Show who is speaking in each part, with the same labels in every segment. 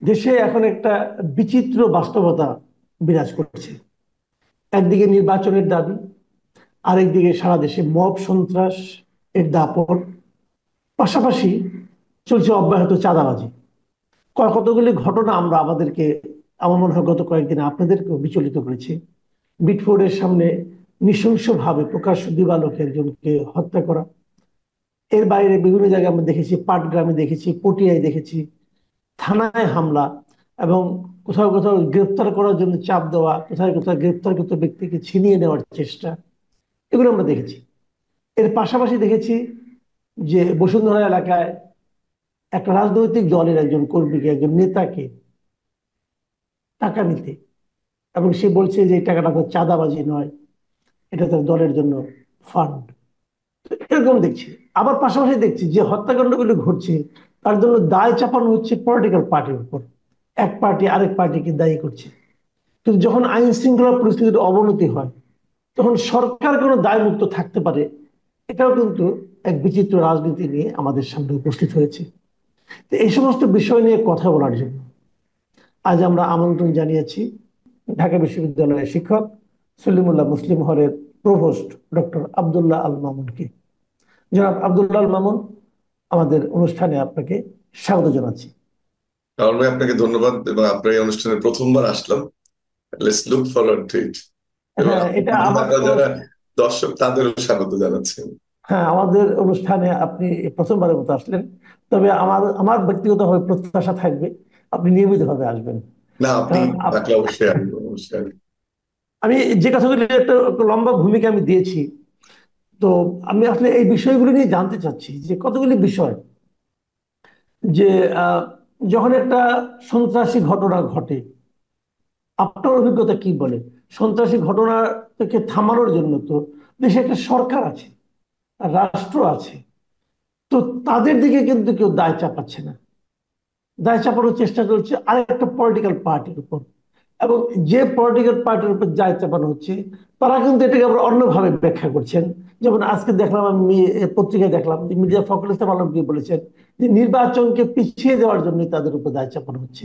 Speaker 1: দেশে এখন একটা বিচিত্র বাস্তবতা বিরাজ করছে। একদিকে নির্বাচনের দাবি, আরেকদিকে সারা দেশে মব সন্ত্রাস এর দাপট, পাশাপাশি চলছে অব্যাহত চাঁদাবাজি। কতগুলি ঘটনা আমরা আমাদেরকে, আমার মনে হয় গত কয়েকদিন আপনাদেরকেও বিচলিত করেছে। বিটফোর্ডের সামনে নৃশংসভাবে প্রকাশ্য দিবালোকে একজনকে হত্যা করা। এর বাইরে বিভিন্ন জায়গায় আমরা দেখেছি, পাটগ্রামে দেখেছি, পটিয়ায় দেখেছি, থানায় হামলা, এবং কোথাও কোথাও গ্রেপ্তার করার জন্য চাপ দেওয়া, কোথায় কোথাও গ্রেপ্তারকৃত ব্যক্তিকে ছিনিয়ে নেওয়ার চেষ্টা, এগুলো আমরা দেখেছি। এর পাশাপাশি দেখেছি যে বসুন্ধরা এলাকায় একটা রাজনৈতিক দলের একজন কর্মীকে, একজন নেতাকে টাকা নিতে, এবং সে বলছে যে এই টাকাটা তো চাঁদাবাজি নয়, এটা তার দলের জন্য ফান্ড। এরকম দেখছি। আবার পাশাপাশি দেখছি যে হত্যাকাণ্ডগুলো ঘটছে তার জন্য দায় চাপানো হচ্ছে পলিটিক্যাল পার্টির উপর। এক পার্টি আরেক পার্টিকে দায়ী করছে। কিন্তু যখন আইন শৃঙ্খলা পরিস্থিতির অবনতি হয়, তখন সরকার কোনো দায়মুক্ত থাকতে পারে, এটাও কিন্তু এক বিচিত্র রাজনীতি নিয়ে আমাদের সামনে উপস্থিত হয়েছে। তো এই সমস্ত বিষয় নিয়ে কথা বলার জন্য আজ আমরা আমন্ত্রণ জানিয়েছি ঢাকা বিশ্ববিদ্যালয়ের শিক্ষক, সলিমুল্লাহ মুসলিম হলের প্রভোস্ট ডক্টর আব্দুল্লাহ আল মামুনকে। জনাব আব্দুল্লাহ আল মামুন, আমাদের অনুষ্ঠানে আপনাকে স্বাগত জানাচ্ছি।
Speaker 2: কারণ ভাই আপনাকে ধন্যবাদ এবং আপনার এই অনুষ্ঠানে প্রথমবার আসলাম। লেটস লুক ফরওয়ার্ড টু ইট। এবং
Speaker 1: হ্যাঁ, এটা আমার
Speaker 2: আপনারা যারা দর্শক তাদেরও স্বাগত জানাচ্ছি।
Speaker 1: হ্যাঁ, আমাদের অনুষ্ঠানে আপনি প্রথমবারের মতো আসলেন। তবে আমার আমার ব্যক্তিগতভাবে প্রত্যাশা থাকবে আপনি নিয়মিতভাবে আসবেন।
Speaker 2: না, আপনি
Speaker 1: কারণ
Speaker 2: থাকলে অবশ্যই আসবো, অবশ্যই আসবো।
Speaker 1: আমি যে কথাগুলি একটা লম্বা ভূমিকা আমি দিয়েছি, তো আমি আসলে এই বিষয়গুলো নিয়ে জানতে চাচ্ছি যে কতগুলি বিষয় যে আহ, যখন একটা সন্ত্রাসী ঘটনা ঘটে, আপনার অভিজ্ঞতা কি বলে? সন্ত্রাসী ঘটনা থেকে থামানোর জন্য তো দেশে একটা সরকার আছে, রাষ্ট্র আছে, তো তাদের দিকে কিন্তু কেউ দায় চাপাচ্ছে না। দায় চাপানোর চেষ্টা চলছে আরেকটা পলিটিক্যাল পার্টির উপর। এবং যে পলিটিক্যাল পার্টির উপর দায় চাপানো হচ্ছে, তারা কিন্তু এটাকে আবার অন্যভাবে ব্যাখ্যা করছেন। যেমন আজকে দেখলাম, আমি পত্রিকায় দেখলাম যে মির্জা ফখরুল ইসলাম আলমগীর বলেছেন যে নির্বাচনকে পিছিয়ে দেওয়ার জন্য তাদের উপর দায় চাপানো হচ্ছে।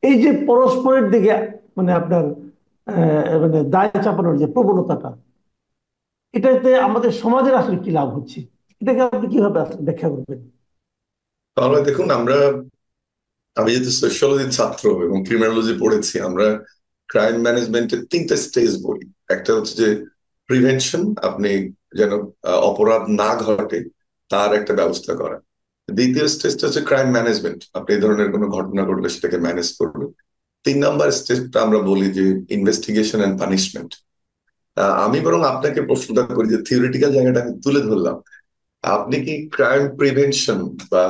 Speaker 1: এই যে পরস্পরের দিকে মানে আপনার মানে দায় চাপানোর যে প্রবণতাটা, এটাতে আমাদের সমাজের আসলে কি লাভ হচ্ছে, এটাকে আপনি কিভাবে আসলে ব্যাখ্যা করবেন?
Speaker 2: তাহলে দেখুন, আমি যেহেতু সোশ্যোলজির ছাত্র এবং ক্রিমিনোলজি পড়েছি, আমরা ক্রাইম ম্যানেজমেন্টের তিনটা স্টেজ বলি। একটা হচ্ছে যে প্রিভেনশন, আপনি যেন অপরাধ না ঘটে তার একটা ব্যবস্থা করা। দ্বিতীয় স্টেজটা হচ্ছে ক্রাইম ম্যানেজমেন্ট, আপনি এই ধরনের কোনো ঘটনা ঘটলে সেটাকে ম্যানেজ করবেন। 3 নম্বর স্টেজটা আমরা বলি যে ইনভেস্টিগেশন এন্ড পানিশমেন্ট। আমি বরং আপনাকে প্রশ্নটা করি যে থিওরিটিক্যাল জায়গাটা আমি তুলে ধরলাম, আপনি কি ক্রাইম প্রিভেনশন বা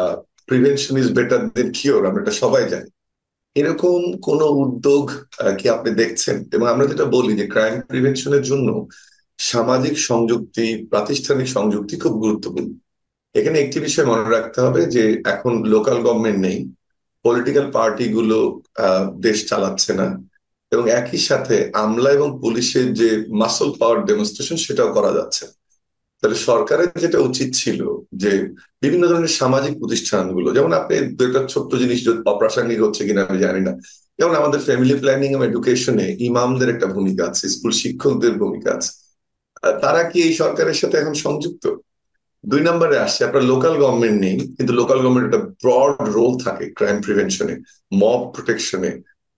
Speaker 2: prevention is better then cure, আমরা এটা সবাই জানি, এরকম কোন উদ্যোগ কি আপনি দেখছেন? এবং আমরা যেটা বলি যে ক্রাইম প্রিভেনশনের জন্য সামাজিক সংযুক্তি, প্রাতিষ্ঠানিক সংযুক্তি খুব গুরুত্বপূর্ণ। এখানে একটি বিষয় মনে রাখতে হবে যে এখন লোকাল গভর্নমেন্ট নেই, পলিটিক্যাল পার্টি গুলো দেশ চালাচ্ছে না, এবং একই সাথে আমলা এবং পুলিশের যে মাসল পাওয়ার ডেমনস্ট্রেশন সেটাও করা যাচ্ছে না। তাহলে সরকারের যেটা উচিত ছিল যে বিভিন্ন ধরনের সামাজিক প্রতিষ্ঠানগুলো, যেমন আপনি দু একটা ছোট্ট জিনিস যদি অপ্রাসঙ্গিক হচ্ছে কিনা আমি জানি না, যেমন আমাদের ফ্যামিলি প্ল্যানিং এবং এডুকেশনে ইমামদের একটা ভূমিকা আছে, স্কুল শিক্ষকদের ভূমিকা আছে। তারা কি এই সরকারের সাথে এখন সংযুক্ত? 2 নম্বরে আসছে, আপনার লোকাল গভর্নমেন্ট নেই, কিন্তু লোকাল গভর্নমেন্ট একটা ব্রড রোল থাকে ক্রাইম প্রিভেনশনে, মব প্রোটেকশনে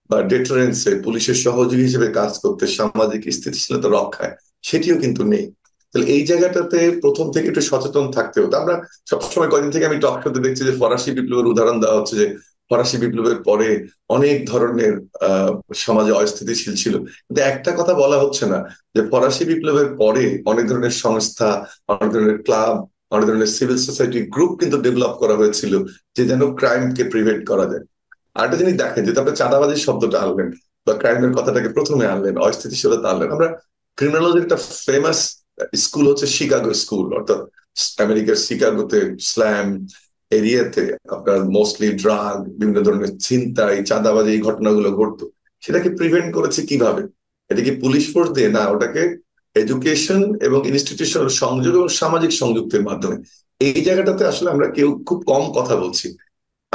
Speaker 2: বা ডেটারেন্সে, পুলিশের সহযোগী হিসেবে কাজ করতে, সামাজিক স্থিতিশীলতা রক্ষায়, সেটিও কিন্তু নেই। তাহলে এই জায়গাটাতে প্রথম থেকে একটু সচেতন থাকতে হতো। আমরা সবসময়, কদিন থেকে আমি টক শোতে দেখছি যে ফরাসি বিপ্লবের উদাহরণ দেওয়া হচ্ছে, যে ফরাসি বিপ্লবের পরে অনেক ধরনের আহ সমাজে অস্থিতিশীল ছিল, কিন্তু একটা কথা বলা হচ্ছে না যে ফরাসি বিপ্লবের পরে অনেক ধরনের সংস্থা, অনেক ধরনের ক্লাব, অনেক ধরনের সিভিল সোসাইটি গ্রুপ কিন্তু ডেভেলপ করা হয়েছিল, যে যেন ক্রাইমকে প্রিভেন্ট করা যায়। আরেকটা জিনিস দেখেন, যেহেতু আপনি চাঁদাবাজির শব্দটা আনলেন বা ক্রাইমের কথাটাকে প্রথমে আনলেন, অস্থিতিশীলতা আনলেন, আমরা ক্রিমিনোলজির একটা ফেমাস স্কুল হচ্ছে শিকাগো স্কুল, অর্থাৎ আমেরিকার শিকাগোতে স্ল্যাম এরিয়াতে আপনার মোস্টলি ড্রাগ, বিভিন্ন ধরনের ছিনতাই, চাঁদাবাজি, এই ঘটনাগুলো ঘটতো। সেটাকে প্রিভেন্ট করেছে কিভাবে? এটা কি পুলিশ ফোর্স দিয়ে? না, ওটাকে এডুকেশন এবং ইনস্টিটিউশনাল সংযোগ এবং সামাজিক সংযুক্তের মাধ্যমে। এই জায়গাটাতে আসলে আমরা কেউ খুব কম কথা বলছি।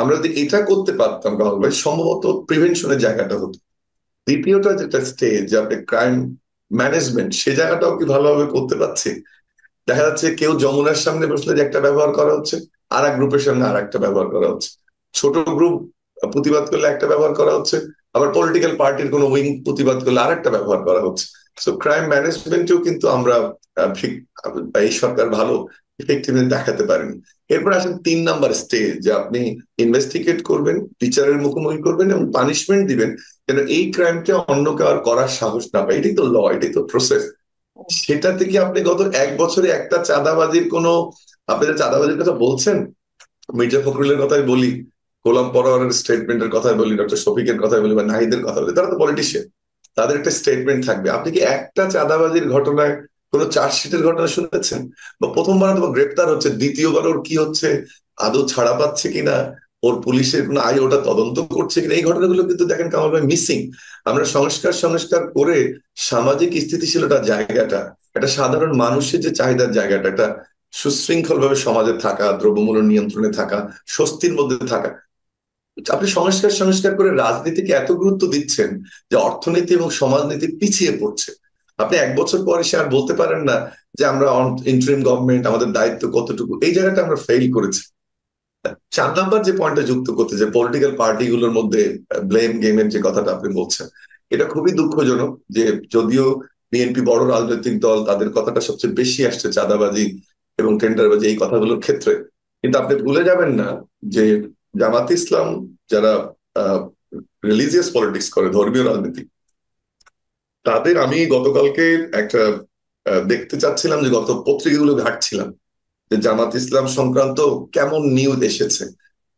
Speaker 2: আমরা যদি এটা করতে পারতাম কামাল ভাই, সম্ভবত প্রিভেনশনের জায়গাটা হতো। দ্বিতীয়টা যেটা স্টেজ, যে আপনি ক্রাইম ম্যানেজমেন্ট, সে জায়গাটাও কি ভালোভাবে করতে পারছি? দেখা যাচ্ছে কেউ যমুনার সামনে বসলে যে একটা ব্যবহার করা হচ্ছে, আর এক গ্রুপের সামনে আর একটা ব্যবহার করা হচ্ছে। ছোট গ্রুপ প্রতিবাদ করলে একটা ব্যবহার করা হচ্ছে, আবার পলিটিক্যাল পার্টির কোনো উইং প্রতিবাদ করলে আর একটা ব্যবহার করা হচ্ছে। সো ক্রাইম ম্যানেজমেন্টেও কিন্তু আমরা এই সরকার ভালো ইফেক্টিভনেস দেখাতে পারেনি। এরপর আসেন 3 নাম্বার স্টেজ, যে আপনি ইনভেস্টিগেট করবেন, বিচারের মুখোমুখি করবেন এবং পানিশমেন্ট দিবেন, যেন এই ক্রাইমটা অন্য কেউ আর করার সাহস না পায়। এটাই তো ল, এটাই তো প্রসেস। সেটা থেকে আপনি গত 1 বছরে একটা চাঁদাবাজির কোনো, আপনি যে চাঁদাবাজির কথা বলছেন, মির্জা ফখরুলের কথাই বলি, গোলাম পরোয়ারের স্টেটমেন্টের কথাই বলি, ডক্টর শফিকের কথাই বলি, বা নাহিদের কথা বলি, তারা তো পলিটিশিয়ান, তাদের একটা স্টেটমেন্ট থাকবে। আপনি কি একটা চাঁদাবাজির ঘটনায় কোনো চার্জশিটের ঘটনা শুনেছেন? বা প্রথমবার তো গ্রেপ্তার হচ্ছে, দ্বিতীয়বার ওর কি হচ্ছে, আদৌ ছাড়া পাচ্ছে কিনা, ওর পুলিশের কোনো ওটা তদন্ত করছে কিনা, এই ঘটনাগুলো কিন্তু দেখেন কামাল ভাই মিসিং। আমরা সংস্কার সংস্কার করে সামাজিক স্থিতিশীলতার জায়গাটা, একটা সাধারণ মানুষের যে চাহিদার জায়গাটা, একটা সুশৃঙ্খল ভাবে সমাজে থাকা, দ্রব্যমূল্য নিয়ন্ত্রণে থাকা, স্বস্তির মধ্যে থাকা, আপনি সংস্কার সংস্কার করে রাজনীতিকে এত গুরুত্ব দিচ্ছেন যে অর্থনীতি এবং সমাজনীতি পিছিয়ে পড়ছে। আপনি 1 বছর পরে সে আর বলতে পারেন না যে আমরা ইন্টারিম গভর্নমেন্ট, আমাদের দায়িত্ব কতটুকু, এই জায়গাটা আমরা ফেল করেছি। 4 নাম্বার যে পয়েন্টটা যুক্ত করতে, যে পলিটিক্যাল পার্টিগুলোর মধ্যে ব্লেম গেমের যে কথাটা আপনি বলছেন, এটা খুবই দুঃখজনক যে যদিও বিএনপি বড় রাজনৈতিক দল, তাদের কথাটা সবচেয়ে বেশি আসছে চাঁদাবাজি এবং টেন্ডারবাজি এই কথাগুলোর ক্ষেত্রে, কিন্তু আপনি ভুলে যাবেন না যে জামাত ইসলাম, যারা রিলিজিয়াস পলিটিক্স করে, ধর্মীয় রাজনীতি, তাদের আমি গতকালকে একটা দেখতে চাচ্ছিলাম, যে গত পত্রিকাগুলো ঘাটছিলাম যে জামাত ইসলাম সংক্রান্ত কেমন নিউজ এসেছে।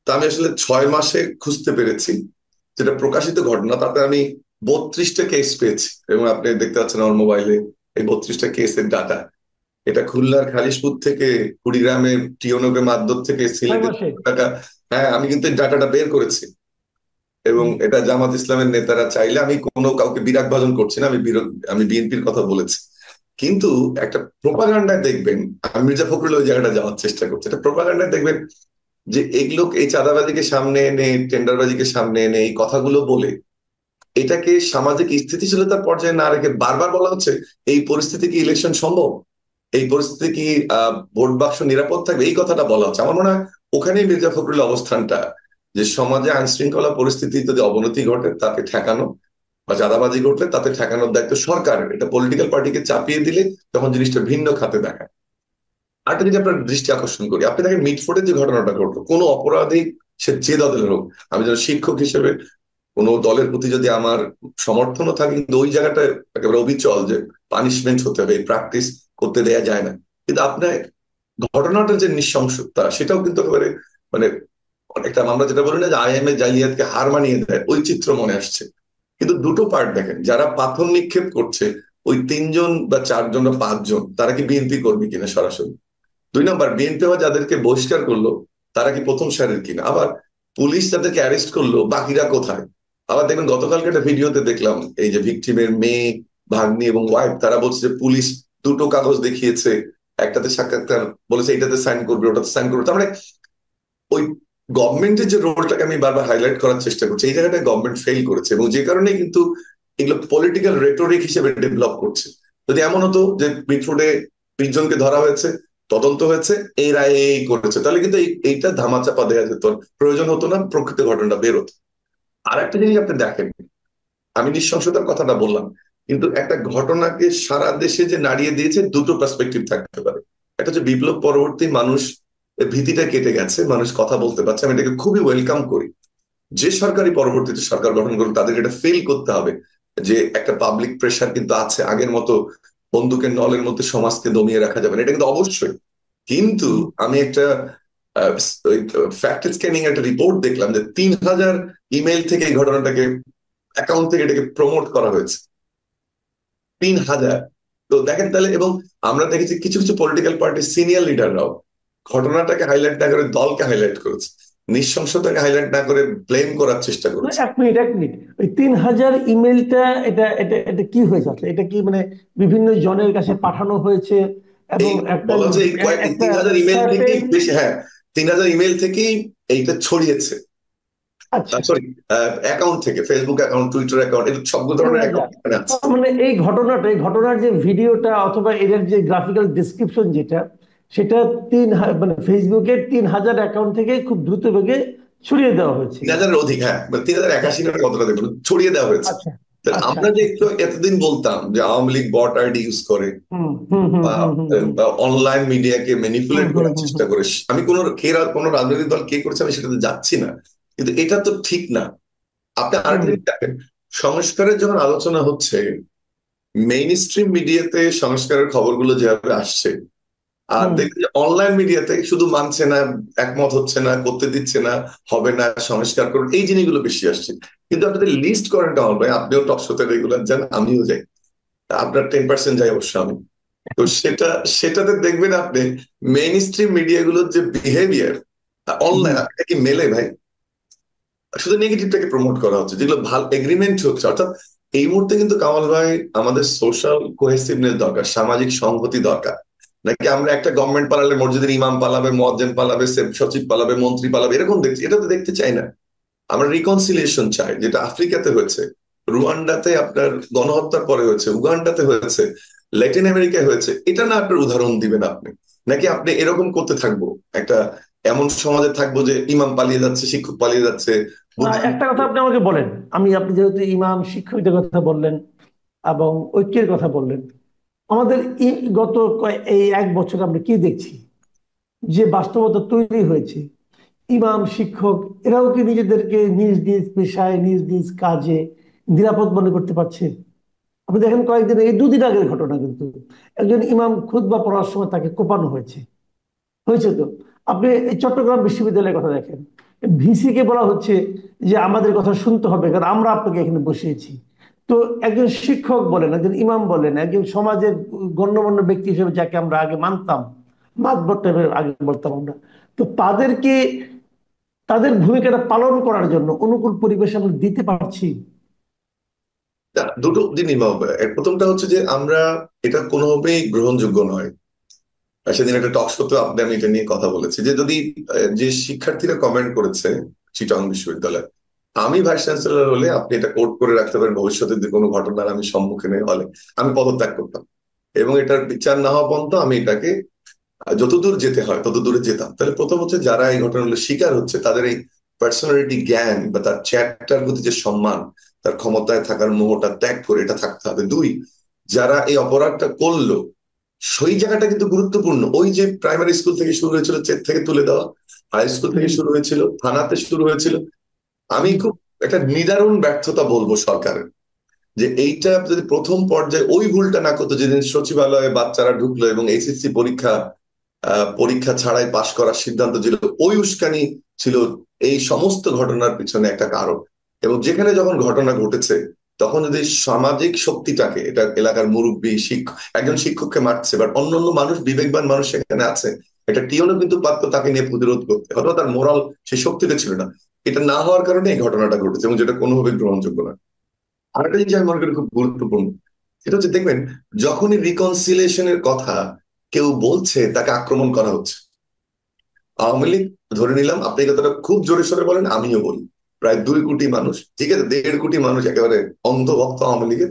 Speaker 2: তা আমি আসলে 6 মাসে খুঁজতে পেরেছি যেটা প্রকাশিত ঘটনা, তাতে আমি 32টা কেস পেয়েছি, এবং আপনি দেখতে পাচ্ছেন আমার মোবাইলে এই 32টা কেসের ডাটা। এটা খুলনার খালিশপুর থেকে কুড়িগ্রামের টিওনগের মাদ্দর থেকে
Speaker 1: ছয়
Speaker 2: সিলেটের
Speaker 1: মাসে
Speaker 2: টাকা। হ্যাঁ, আমি কিন্তু এই ডাটাটা বের করেছি, এবং
Speaker 1: হুম।
Speaker 2: এটা জামাত ইসলামের নেতারা চাইলে, আমি কোনো কাউকে বিরাগ ভাজন করছি না, আমি বিএনপির কথা বলেছি। কিন্তু একটা প্রোপাগান্ডায় দেখবেন, আমি মির্জা ফখরুল ওই জায়গাটা যাওয়ার চেষ্টা করছি, একটা প্রোপাগান্ডায় দেখবেন যে এগুলো, এই চাঁদাবাজিকে সামনে এনে, টেন্ডারবাজিকে সামনে এনে এই কথাগুলো বলে এটাকে সামাজিক স্থিতিশীলতার পর্যায়ে না রেখে বারবার বলা হচ্ছে এই পরিস্থিতি কি ইলেকশন সম্ভব, এই পরিস্থিতি কি ভোট বাক্স নিরাপদ থাকবে, এই কথাটা বলা হচ্ছে। আমার মনে হয় ওখানেই মির্জা ফখরুলের অবস্থানটা, যে সমাজে আইন শৃঙ্খলা পরিস্থিতি যদি অবনতি ঘটে তাকে ঠেকানো, বা চাঁদাবাজি ঘটলে তাতে ঠেকানোর দায়িত্ব সরকারের। এটা পলিটিক্যাল পার্টিকে চাপিয়ে দিলে তখন জিনিসটা ভিন্ন খাতে দেখায়। আরেকটা যদি আপনার দৃষ্টি আকর্ষণ করি, আপনি দেখেন মিটফোর্ডের যে ঘটনাটা ঘটলো, কোনো অপরাধী, সে যে দলের হোক, আমি যেন শিক্ষক হিসেবে কোনো দলের প্রতি যদি আমার সমর্থনও থাকে, কিন্তু ওই জায়গাটায় একেবারে অবিচল যে পানিশমেন্ট হতে হবে, এই প্র্যাকটিস করতে দেয়া যায় না। কিন্তু আপনার ঘটনাটার যে নৃশংসতা, সেটাও কিন্তু একেবারে মানে অনেকটা আমরা যেটা বলি না যে আইএমএ জালিয়াতকে হার মানিয়ে দেয়, ওই চিত্র মনে আসছে। কিন্তু দুটো পার্ট দেখেন, যারা পাথর নিক্ষেপ করছে, ওই 3 জন বা 4 জন বা 5 জন, তারা কি বিএনপি কর্মী কিনা সরাসরি? 2 নাম্বার, বিএনপি বা যাদেরকে বহিষ্কার করলো তারা কি প্রথম সারির কিনা? আবার পুলিশ যাদেরকে অ্যারেস্ট করলো বাকিরা কোথায়? আবার দেখবেন গতকালকে একটা ভিডিওতে দেখলাম, এই যে ভিকটিমের মেয়ে, ভাগ্নি এবং ওয়াইফ, তারা বলছে যে পুলিশ দুটো কাগজ দেখিয়েছে, একটাতে সাক্ষাৎকার বলেছে এটাতে সাইন করবে, ওটাতে সাইন করবে। তার মানে ওই গভর্নমেন্টের যে রোলটাকে আমি বারবার হাইলাইট করার চেষ্টা করছি, এই জায়গাটায় গভর্নমেন্ট ফেল করেছে, এবং যে কারণে কিন্তু এগুলো পলিটিক্যাল রেটোরিক হিসেবে ডেভেলপ করছে। যদি এমন হতো যে বিটফোর্ডে 20 জনকে ধরা হয়েছে, তদন্ত হয়েছে, এই রায় এই করেছে, তাহলে কিন্তু এইটা ধামাচাপা দেওয়া যেত, প্রয়োজন হতো না, প্রকৃত ঘটনাটা বেরোতো। আর একটা জিনিস আপনি দেখেন, আমি নৃশংসতার কথাটা বললাম, কিন্তু একটা ঘটনাকে সারা দেশে যে নাড়িয়ে দিয়েছে, দুটো পার্সপেক্টিভ থাকতে পারে। একটা হচ্ছে বিপ্লব পরবর্তী মানুষ ভীতিটা কেটে গেছে, মানুষ কথা বলতে পারছে, আমি এটাকে খুবই ওয়েলকাম করি। যে সরকারি পরবর্তীতে সরকার গঠন করুন, তাদেরকে এটা ফেল করতে হবে যে একটা পাবলিক প্রেশার কিন্তু আছে, আগের মতো বন্দুকের নলের মধ্যে সমাজকে দমিয়ে রাখা যাবে না, এটা কিন্তু অবশ্যই। কিন্তু আমি একটা ফ্যাক্ট স্ক্যানিং একটা রিপোর্ট দেখলাম যে 3,000 ইমেল থেকে এই ঘটনাটাকে, অ্যাকাউন্ট থেকে এটাকে প্রমোট করা হয়েছে। 3,000। তো দেখেন তাহলে, এবং আমরা দেখেছি কিছু কিছু পলিটিক্যাল পার্টির সিনিয়র লিডাররাও ঘটনাটাকে হাইলাইট না করে দলকে হাইলাইট করেছে, নৃশংসতাকে হাইলাইট না করে ব্লেম করার চেষ্টা
Speaker 1: না,
Speaker 2: করেছে।
Speaker 1: 1 মিনিট 1 মিনিট, ওই 3,000 ইমেলটা, এটা এটা এটা কি হয়েছে আসলে? এটা কি মানে বিভিন্ন জনের কাছে পাঠানো হয়েছে
Speaker 2: এই
Speaker 1: এবং একটা
Speaker 2: বলা হচ্ছে এই কয়েক
Speaker 1: একটা
Speaker 2: 3,000 ইমেল থেকেই
Speaker 1: সার্টেন?
Speaker 2: বেশি, হ্যাঁ, 3,000 ইমেল থেকেই এইটা ছড়িয়েছে।
Speaker 1: আচ্ছা।
Speaker 2: সরি, অ্যাকাউন্ট থেকে, ফেসবুক অ্যাকাউন্ট, টুইটার অ্যাকাউন্ট, এর সব ধরনের
Speaker 1: যা যা।
Speaker 2: অ্যাকাউন্ট এখানে আছে।
Speaker 1: তার মানে এই ঘটনার যে ভিডিওটা অথবা এর যে গ্রাফিক্যাল ডেসক্রিপশন যেটা, সেটা মানে ফেসবুকের 3,000 অ্যাকাউন্ট থেকে খুব দ্রুত বেগে ছড়িয়ে দেওয়া হয়েছিল।
Speaker 2: 3,000-এর অধিক, হ্যাঁ, 3,081 না কতটা দেখুন ছড়িয়ে দেওয়া হয়েছে।
Speaker 1: আচ্ছা
Speaker 2: তা
Speaker 1: আচ্ছা
Speaker 2: আমরা যে
Speaker 1: আচ্ছা।
Speaker 2: একটু এতদিন বলতাম যে Awami League bot ID use করে
Speaker 1: হুম হুম হুম
Speaker 2: বা
Speaker 1: হুম হুম হুম
Speaker 2: অনলাইন মিডিয়াকে
Speaker 1: হুম
Speaker 2: ম্যানিপুলেট
Speaker 1: হুম
Speaker 2: করার
Speaker 1: হুম
Speaker 2: চেষ্টা
Speaker 1: হুম।
Speaker 2: করে, আমি কোনো রাজনৈতিক দল কে করছে আমি সেটাতে যাচ্ছি না, কিন্তু এটা তো ঠিক না। আপনি
Speaker 1: হুম,
Speaker 2: আরেকটা জিনিস দেখেন, সংস্কারের যখন আলোচনা হচ্ছে, মেইন স্ট্রিম মিডিয়াতে সংস্কারের খবরগুলো যেভাবে আসছে, আর
Speaker 1: হুম,
Speaker 2: দেখবেন যে অনলাইন মিডিয়াতে শুধু মানছে না, একমত হচ্ছে না, করতে দিচ্ছে না, হবে না, সংস্কার করুন, এই জিনিসগুলো বেশি আসছে। কিন্তু আপনি লিস্ট করেন কামাল ভাই, আপনিও টক শোতে রেগুলার যান, আমিও যাই, আপনার 10% যাই অবশ্য আমি। তো সেটাতে দেখবেন আপনি মেইন স্ট্রিম মিডিয়াগুলোর যে বিহেভিয়ার
Speaker 1: জি।
Speaker 2: অনলাইন, এটা কি মেলে ভাই? শুধু নেগেটিভটাকে প্রমোট করা হচ্ছে, যেগুলো ভালো এগ্রিমেন্ট হচ্ছে। অর্থাৎ এই মুহূর্তে কিন্তু কামাল ভাই আমাদের সোশ্যাল কোহেসিভনেস দরকার, সামাজিক সংহতি দরকার। নাকি আমরা একটা গভর্নমেন্ট পালালে মসজিদের ইমাম পালাবে, মুয়াজ্জিন পালাবে, সচিব পালাবে, মন্ত্রী পালাবে, এরকম দেখছি? এটা তো দেখতে চাই না। আমরা রিকনসিলিয়েশন চাই, যেটা আফ্রিকাতে হয়েছে, রুয়ান্ডাতে আপনার গণহত্যার পরে হয়েছে, উগান্ডাতে হয়েছে, ল্যাটিন আমেরিকায় হয়েছে। এটা না আপনার উদাহরণ দিবেন আপনি? নাকি আপনি এরকম করতে থাকবো, একটা এমন সমাজে থাকবো যে ইমাম পালিয়ে যাচ্ছে, শিক্ষক পালিয়ে যাচ্ছে,
Speaker 1: একটা কথা
Speaker 2: বুদ্ধিজীবী।
Speaker 1: আপনি আমাকে বলেন, আপনি যেহেতু ইমাম শিক্ষকদের কথা বললেন এবং ঐক্যের কথা বললেন, আমাদের গত এই 1 বছর আমরা কি দেখছি যে বাস্তবতা তৈরি হয়েছে? ইমাম শিক্ষক এরাও কি নিজেদেরকে নিজ নিজ পেশায় নিজ নিজ কাজে নিরাপদ মনে করতে পারছে? আপনি দেখেন কয়েকদিন, এই 2 দিন আগের ঘটনা কিন্তু, একজন ইমাম খুতবা পড়ার সময় তাকে কোপানো হয়েছে। হয়েছে তো। আপনি এই চট্টগ্রাম বিশ্ববিদ্যালয়ের কথা দেখেন, ভিসি কে বলা হচ্ছে যে আমাদের কথা শুনতে হবে কারণ আমরা আপনাকে এখানে বসিয়েছি। তো একজন শিক্ষক বলেন, একজন ইমাম বলেন, একজন সমাজের গণ্যমান্য ব্যক্তি হিসেবে যাকে আমরা আগে মানতাম, মাতবর টাইপের আগে বলতাম আমরা, তো তাদেরকে তাদের ভূমিকাটা পালন করার জন্য অনুকূল পরিবেশ আমরা দিতে পারছি?
Speaker 2: না, দুটো জিনিস ভাববে। প্রথমটা হচ্ছে যে আমরা, এটা কোনোভাবেই গ্রহণযোগ্য নয়। আর সেদিন একটা টক শোতে আমি এটা নিয়ে কথা বলেছি যে যদি যে শিক্ষার্থীরা কমেন্ট করেছে চিটাগং বিশ্ববিদ্যালয়ে, আমি ভাইস চ্যান্সেলর হলে আপনি এটা কোট করে রাখতে পারেন, ভবিষ্যতে যে কোনো ঘটনার আমি সম্মুখীন হলে আমি পদত্যাগ করতাম, এবং এটার বিচার না হওয়া পর্যন্ত আমি এটাকে যতদূর যেতে হয় তত দূরে যেতাম। তাহলে প্রথম হচ্ছে যারা এই ঘটনাগুলো শিকার হচ্ছে তাদের এই পার্সোনালিটি জ্ঞান বা তার চ্যাপ্টার প্রতি যে সম্মান, তার ক্ষমতায় থাকার মোহটা ত্যাগ করে এটা থাকতে হবে। দুই, যারা এই অপরাধটা করলো সেই জায়গাটা কিন্তু গুরুত্বপূর্ণ। ওই যে প্রাইমারি স্কুল থেকে শুরু হয়েছিল, চেক থেকে তুলে দেওয়া, হাই স্কুল থেকে
Speaker 1: জি।
Speaker 2: শুরু হয়েছিল, থানাতে শুরু হয়েছিল। আমি খুব একটা নিদারুণ ব্যর্থতা বলবো সরকারের, যে এইটা যদি প্রথম পর্যায়ে ওই ভুলটা না করতো, যেদিন সচিবালয়ে বাচ্চারা ঢুকলো এবং এইচএসসি পরীক্ষা ছাড়াই পাশ করার সিদ্ধান্ত ছিল, ওই উস্কানি ছিল এই সমস্ত ঘটনার পিছনে একটা কারণ। এবং যেখানে যখন ঘটনা ঘটেছে তখন যদি সামাজিক শক্তিটাকে, এটা এলাকার মুরব্বী, শিক্ষক, একজন শিক্ষককে মারছে, বাট অন্যান্য মানুষ, বিবেকবান মানুষ সেখানে আছে, এটা টিওনও কিন্তু পারতো তাকে নিয়ে প্রতিরোধ করতে, অথবা তার মোরাল সেই শক্তিটা ছিল না। এটা না হওয়ার কারণে এই ঘটনাটা ঘটেছে, এবং যেটা কোনোভাবে গ্রহণযোগ্য না। আরেকটা জিনিস আমি মনে করি খুব গুরুত্বপূর্ণ, সেটা হচ্ছে দেখবেন যখনই রিকনসিলিয়েশনের কথা কেউ বলছে তাকে আক্রমণ করা হচ্ছে। আওয়ামী লীগ, ধরে নিলাম আপনি কথাটা খুব জোরে সোরে বলেন, আমিও বলি, প্রায় 2 কোটি মানুষ, ঠিক আছে, 1.5 কোটি মানুষ একেবারে অন্ধভক্ত আওয়ামী লীগের,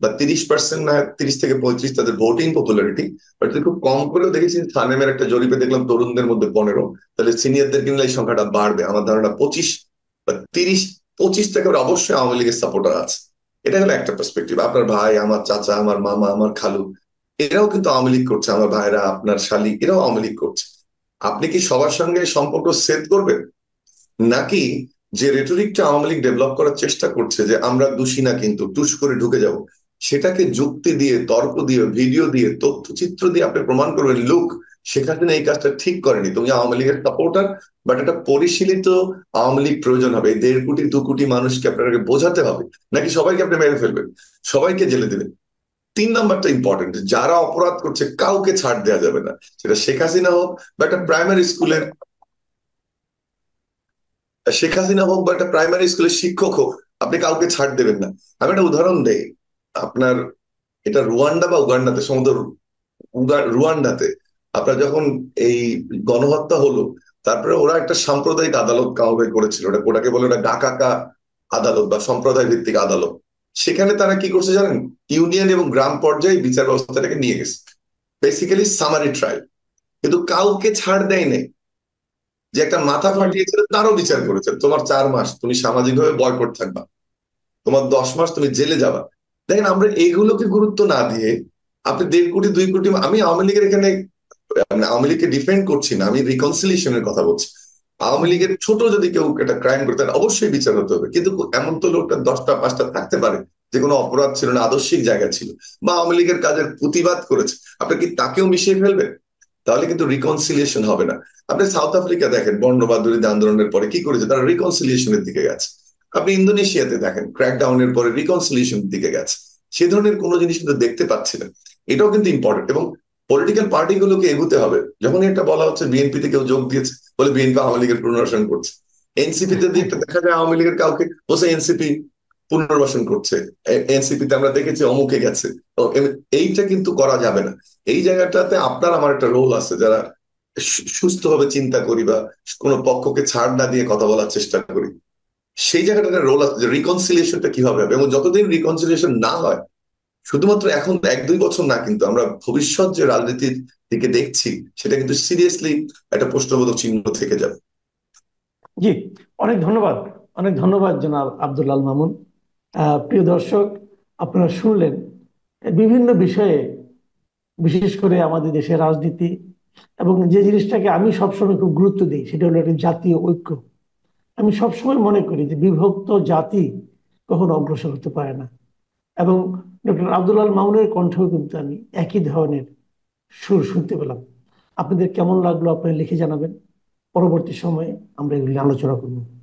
Speaker 2: বা 30% না 30 থেকে 35 তাদের ভোটিং পপুলারিটি। বাট খুব কম করেও দেখেছি, সানেমের একটা জরিপে দেখলাম তরুণদের মধ্যে 15, তাহলে সিনিয়রদের কিনলে এই সংখ্যাটা বাড়বে, আমার ধারণা 25 বা 30। 25 থেকে অবশ্যই আওয়ামী লীগের সাপোর্টার আছে। এটা হলো একটা পার্সপেক্টিভ। আপনার ভাই, আমার চাচা, আমার মামা, আমার খালু, এরাও কিন্তু আওয়ামী লীগ করছে, আমার ভাইরা, আপনার শালিক, এরাও আওয়ামী লীগ করছে। আপনি কি সবার সঙ্গে সম্পর্ক সেট করবেন? নাকি যে রেটরিকটা আওয়ামী লীগ ডেভেলপ করার চেষ্টা করছে যে আমরা দোষী না কিন্তু টুস করে ঢুকে যাব, সেটাকে যুক্তি দিয়ে, তর্ক দিয়ে, ভিডিও দিয়ে, তথ্যচিত্র দিয়ে আপনি প্রমাণ করবেন, লুক, শেখ হাসিনা এই কাজটা ঠিক করেনি, তুমি আওয়ামী লীগের সাপোর্টার, বাট একটা পরিশীলিত আওয়ামী লীগ প্রয়োজন হবে, 1.5 কোটি 2 কোটি মানুষকে আপনাকে বোঝাতে হবে। নাকি সবাইকে আপনি মেরে ফেলবেন, সবাইকে জেলে দেবেন? 3 নাম্বারটা ইম্পর্টেন্ট, যারা অপরাধ করছে কাউকে ছাড় দেওয়া যাবে না, সেটা শেখ হাসিনা হোক বা একটা প্রাইমারি স্কুলের শিক্ষক হোক, আপনি কাউকে ছাড় দেবেন না। আমি একটা উদাহরণ দেই আপনার, এটা রুয়ান্ডা বা উগান্ডাতে, সম্ভবত রুয়ান্ডাতে আপনার যখন এই গণহত্যা হলো, তারপরে ওরা একটা সাম্প্রদায়িক আদালত কাউকে করেছিল, ওটাকে বলে ওটা ডাকাকা আদালত বা সম্প্রদায় ভিত্তিক আদালত। সেখানে তারা কি করছে জানেন, ইউনিয়ন এবং গ্রাম পর্যায়ে বিচার ব্যবস্থাটাকে নিয়ে গেছে, বেসিক্যালি সামারি ট্রায়াল। কিন্তু কাউকে ছাড় দেয় নাই। যে একটা মাথা
Speaker 1: হুম।
Speaker 2: ফাটিয়েছিল তারও বিচার করেছে, তোমার 4 মাস তুমি সামাজিকভাবে বয়কট থাকবা, তোমার 10 মাস তুমি জেলে যাবা। দেখেন আমরা এইগুলোকে গুরুত্ব না দিয়ে আপনি 1.5 কোটি 2 কোটি, আমি আওয়ামী লীগের এখানে মানে আওয়ামী লীগকে ডিফেন্ড করছি না, আমি রিকনসিলিয়েশনের কথা বলছি। আওয়ামী
Speaker 1: হুম।
Speaker 2: লীগের ছোট যদি কেউ একটা ক্রাইম করে তাহলে অবশ্যই বিচার হতে হবে, কিন্তু এমন তো লোকটা 10টা 5টা থাকতে পারে যে কোনো অপরাধ ছিল না, আদর্শিক জায়গা ছিল, বা আওয়ামী লীগের কাজের প্রতিবাদ করেছে, আপনি কি তাকেও মিশিয়ে ফেলবেন? তাহলে কিন্তু রিকনসিলিয়েশন হবে না। আপনি সাউথ আফ্রিকা দেখেন, বর্ণবাদ আন্দোলনের পরে কি করেছে, তারা রিকনসিলিয়েশনের দিকে গেছে। আপনি ইন্দোনেশিয়াতে দেখেন, ক্র্যাকডাউনের পরে রিকনসিলিয়েশনের দিকে গেছে। সে ধরনের কোনো জিনিস কিন্তু দেখতে পাচ্ছি না। এটাও কিন্তু ইম্পর্টেন্ট। এবং পলিটিক্যাল পার্টিগুলোকে এগুতে হবে। যখন এটা বলা হচ্ছে বিএনপিতে কেউ যোগ দিয়েছে বলে বিএনপি আওয়ামী লীগের পুনর্বাসন করছে, এনসিপিতে দিকটা দেখা যায় আওয়ামী লীগের কাউকে বসে এনসিপি পুনর্বাসন করছে, এনসিপিতে আমরা দেখেছি অমুকে গেছে। তো এইটা কিন্তু করা যাবে না। এই জায়গাটাতে আপনার আমার একটা রোল আছে, যারা সুস্থভাবে চিন্তা করি বা কোনো পক্ষকে ছাড় না দিয়ে কথা বলার চেষ্টা করি, সেই জায়গাটাতে রোল আছে যে রিকনসিলিয়েশনটা কিভাবে হবে। এবং যতদিন রিকনসিলিয়েশন না হয়, শুধুমাত্র এখন 1-2 বছর না, কিন্তু আমরা ভবিষ্যৎ যে রাজনীতির দিকে দেখছি সেটা কিন্তু সিরিয়াসলি একটা প্রশ্নবোধক চিহ্ন থেকে যাবে।
Speaker 1: জি, অনেক ধন্যবাদ। অনেক ধন্যবাদ জনাব আব্দুল আল মামুন। প্রিয় দর্শক, আপনারা শুনলেন বিভিন্ন বিষয়ে, বিশেষ করে আমাদের দেশের রাজনীতি, এবং যে জিনিসটাকে আমি সবসময় খুব গুরুত্ব দিই সেটা হলো একটা জাতীয় ঐক্য। আমি সবসময় মনে করি যে বিভক্ত জাতি কখনো অগ্রসর হতে পারে না। এবং ডক্টর আব্দুল আল মামুনের কণ্ঠেও কিন্তু আমি একই ধরনের সুর শুনতে পেলাম। আপনাদের কেমন লাগলো আপনারা লিখে জানাবেন। পরবর্তী সময়ে আমরা এগুলি আলোচনা করব।